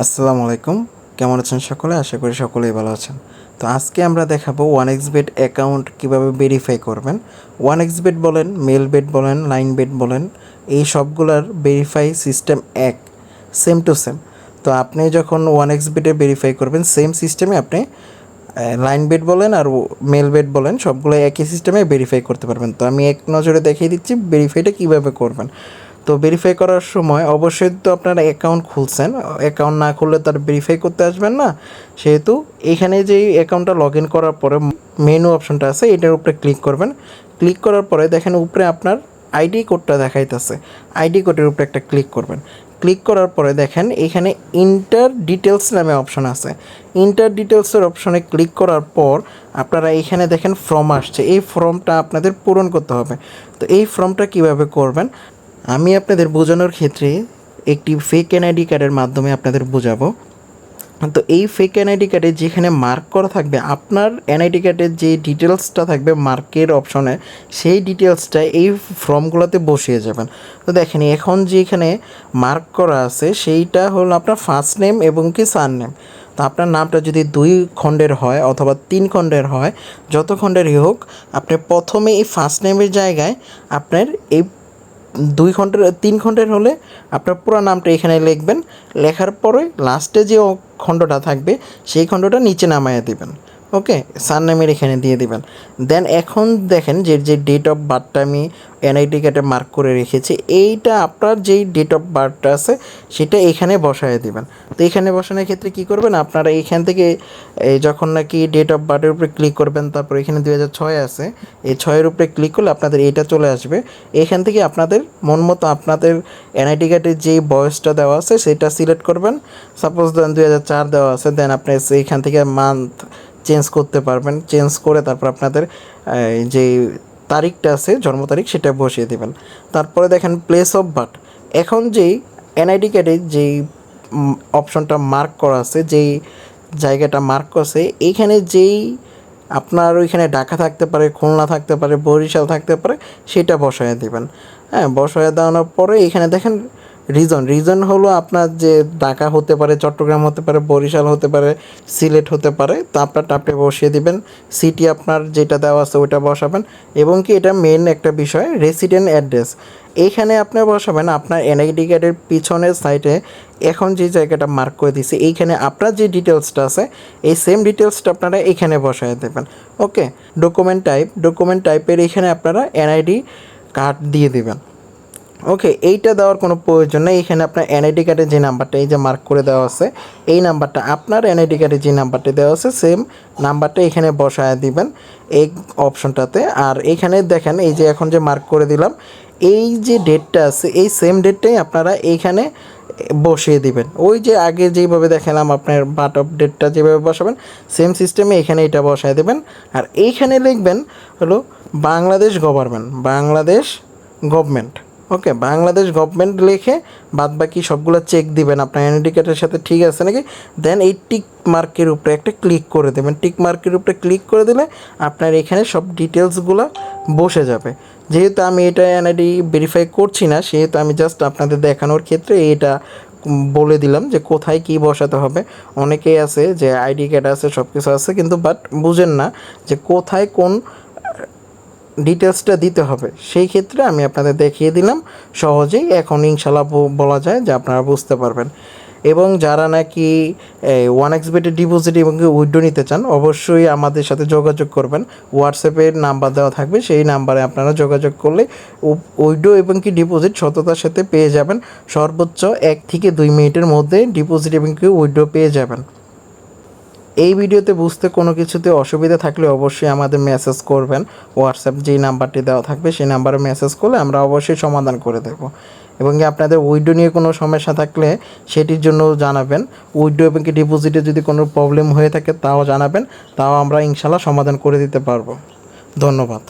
আসসালামু আলাইকুম। কেমন আছেন সকলে? আশা করি সকলেই ভালো আছেন। তো আজকে আমরা দেখাবো 1xBet অ্যাকাউন্ট কীভাবে ভেরিফাই করবেন। 1xBet বলেন, মেলবেট বলেন, লাইনবেট বলেন, এই সবগুলার ভেরিফাই সিস্টেম এক, সেম টু সেম। তো আপনি যখন 1xBet-এ ভেরিফাই করবেন, সেম সিস্টেমে আপনি লাইনবেট বলেন আর মেলবেট বলেন, সবগুলো একই সিস্টেমে ভেরিফাই করতে পারবেন। তো আমি এক নজরে দেখিয়ে দিচ্ছি ভেরিফাইটা কীভাবে করবেন। তো ভেরিফাই করার সময় অবশ্যই তো আপনারা অ্যাকাউন্ট খুলছেন, অ্যাকাউন্ট না খুললে তার ভেরিফাই করতে আসবেন না। সেহেতু এখানে যেই অ্যাকাউন্টটা লগ ইন করার পরে মেনু অপশনটা আছে, এটার উপরে ক্লিক করবেন। ক্লিক করার পরে দেখেন উপরে আপনার আইডি কোডটা দেখাইতেছে, আইডি কোডের উপরে একটা ক্লিক করবেন। ক্লিক করার পরে দেখেন এখানে ইন্টার ডিটেলস নামে অপশন আছে। ইন্টার ডিটেলসের অপশনে ক্লিক করার পর আপনারা এখানে দেখেন ফর্ম আসছে, এই ফর্মটা আপনাদের পূরণ করতে হবে। তো এই ফর্মটা কিভাবে করবেন আমি আপনাদের বোঝানোর ক্ষেত্রে একটি ফেক এনআইডি কার্ডের মাধ্যমে আপনাদের বোঝাবো। তো এই ফেক এনআইডি কার্ডে যেখানে মার্ক করা থাকবে, আপনার এনআইডি কার্ডের যে ডিটেলসটা থাকবে মার্কের অপশনে, সেই ডিটেলসটা এই ফর্মগুলোতে বসিয়ে যাবেন। তো দেখেন এখন যেখানে মার্ক করা আছে সেইটা হলো আপনার ফার্স্ট নেম এবং কি সার নেম। তো আপনার নামটা যদি 2 খণ্ডের হয় অথবা 3 খণ্ডের হয়, যত খণ্ডেরই হোক, আপনি প্রথমে এই ফার্স্ট নেমের জায়গায় আপনার এই 2 খণ্ডের 3 খণ্ডের হলে আপনার পুরো নামটা এখানে লিখবেন। লেখার পরে লাস্টে যে খণ্ডটা থাকবে সেই খণ্ডটা নিচে নামাইয়া দিবেন। ওকে, সারনেমের এখানে দিয়ে দিবেন। দেন এখন দেখেন যে ডেট অফ বার্থটা আমি এনআইডি কার্ডে মার্ক করে রেখেছি, এইটা আপনার যেই ডেট অফ বার্থটা আছে সেটা এখানে বসায় দিবেন। তো এখানে বসানোর ক্ষেত্রে কী করবেন, আপনারা এইখান থেকে যখন নাকি ডেট অফ বার্থের উপরে ক্লিক করবেন, তারপর এখানে 2006 আছে, এই 6-এর উপরে ক্লিক করলে আপনাদের এইটা চলে আসবে। এখান থেকে আপনাদের মন মতো আপনাদের এনআইডি কার্ডের যেই বয়সটা দেওয়া আছে সেটা সিলেক্ট করবেন। সাপোজ দেন 2004 দেওয়া আছে, দেন আপনি এইখান থেকে মান্থ চেঞ্জ করতে পারবেন। চেঞ্জ করে তারপর আপনাদের যে তারিখটা আছে, জন্ম তারিখ, সেটা বসিয়ে দেবেন। তারপরে দেখেন প্লেস অফ বার্থ, এখন যেই এনআইডি কার্ডে যেই অপশনটা মার্ক করা আছে, যেই জায়গাটা মার্ক করছে, এইখানে যেই আপনার ওইখানে ঢাকা থাকতে পারে, খুলনা থাকতে পারে, বরিশাল থাকতে পারে, সেটা বসায় দেবেন। হ্যাঁ, বসায় দেওয়ানোর পরে এখানে দেখেন রিজন হলো আপনার যে ঢাকা হতে পারে, চট্টগ্রাম হতে পারে, বরিশাল হতে পারে, সিলেট হতে পারে। তো আপনারটা আপনি বসিয়ে দিবেন। সিটি আপনার যেটা দেওয়া আছে ওইটা বসাবেন। এবং কি এটা মেন একটা বিষয়, রেসিডেন্ট অ্যাড্রেস এইখানে আপনি বসাবেন। আপনার এনআইডি কার্ডের পিছনের সাইডে এখন যে জায়গাটা মার্ক করে দিয়েছে, এইখানে আপনার যে ডিটেলসটা আছে এই সেম ডিটেলসটা আপনারা এখানে বসায় দেবেন। ওকে, ডকুমেন্ট টাইপের এখানে আপনারা এনআইডি কার্ড দিয়ে দেবেন। ওকে, এইটা দেওয়ার কোনো প্রয়োজন নেই। এখানে আপনার এনআইডি কার্ডের যে নাম্বারটা এই যে মার্ক করে দেওয়া আছে, এই নাম্বারটা আপনার এনআইডি কার্ডের যে নাম্বারটা দেওয়া আছে সেম নাম্বারটা এখানে বসায় দিবেন এই অপশনটাতে। আর এখানে দেখেন এই যে এখন যে মার্ক করে দিলাম, এই যে ডেটটা আছে এই সেম ডেটটাই আপনারা এইখানে বসিয়ে দিবেন। ওই যে আগে যেইভাবে দেখালাম আপনার বার্থ অফ ডেটটা যেভাবে বসাবেন, সেম সিস্টেমে এখানে এটা বসায় দেবেন। আর এইখানে লিখবেন হলো বাংলাদেশ গভর্নমেন্ট। ওকে, বাংলাদেশ গভর্নমেন্ট লিখে বাদবাকি সবগুলো চেক দিবেন আপনার এনআইডি কার্ডের সাথে ঠিক আছে নাকি। দেন এই টিক মার্কের উপরে একটা ক্লিক করে দেবেন। টিক মার্কের উপরে ক্লিক করে দিলে আপনার এখানে সব ডিটেলসগুলো বসে যাবে। যেহেতু আমি এটা এনআইডি ভেরিফাই করছি না, সেহেতু আমি জাস্ট আপনাদের দেখানোর ক্ষেত্রে এটা বলে দিলাম যে কোথায় কী বসাতে হবে। অনেকেই আছে যে আইডি কার্ড আছে, সব কিছু আছে, কিন্তু বাট বুঝেন না যে কোথায় কোন ডিটেলসটা দিতে হবে। সেই ক্ষেত্রে আমি আপনাদের দেখিয়ে দিলাম সহজেই। এখন ইনশাল্লাহ বলা যায় যে আপনারা বুঝতে পারবেন। এবং যারা নাকি 1xBet-এ ডিপোজিট এবং উইথড্র নিতে চান, অবশ্যই আমাদের সাথে যোগাযোগ করবেন। হোয়াটসঅ্যাপের নাম্বার দেওয়া থাকবে, সেই নাম্বারে আপনারা যোগাযোগ করলে উইথড্র এবং কি ডিপোজিট সততার সাথে পেয়ে যাবেন। সর্বোচ্চ 1 থেকে 2 মিনিটের মধ্যে ডিপোজিট এবং কি উইথড্র পেয়ে যাবেন। এই ভিডিওতে বুঝতে কোনো কিছুতে অসুবিধা থাকলে অবশ্যই আমাদের মেসেজ করবেন। হোয়াটসঅ্যাপ যেই নাম্বারটি দেওয়া থাকবে সেই নাম্বারে মেসেজ করলে আমরা অবশ্যই সমাধান করে দেব। এবং আপনাদের উইথড্র নিয়ে কোনো সমস্যা থাকলে সেটির জন্য জানাবেন। উইথড্র এবং কি ডিপোজিটে যদি কোনো প্রবলেম হয়ে থাকে তাও জানাবেন, তাও আমরা ইনশাল্লাহ সমাধান করে দিতে পারবো। ধন্যবাদ।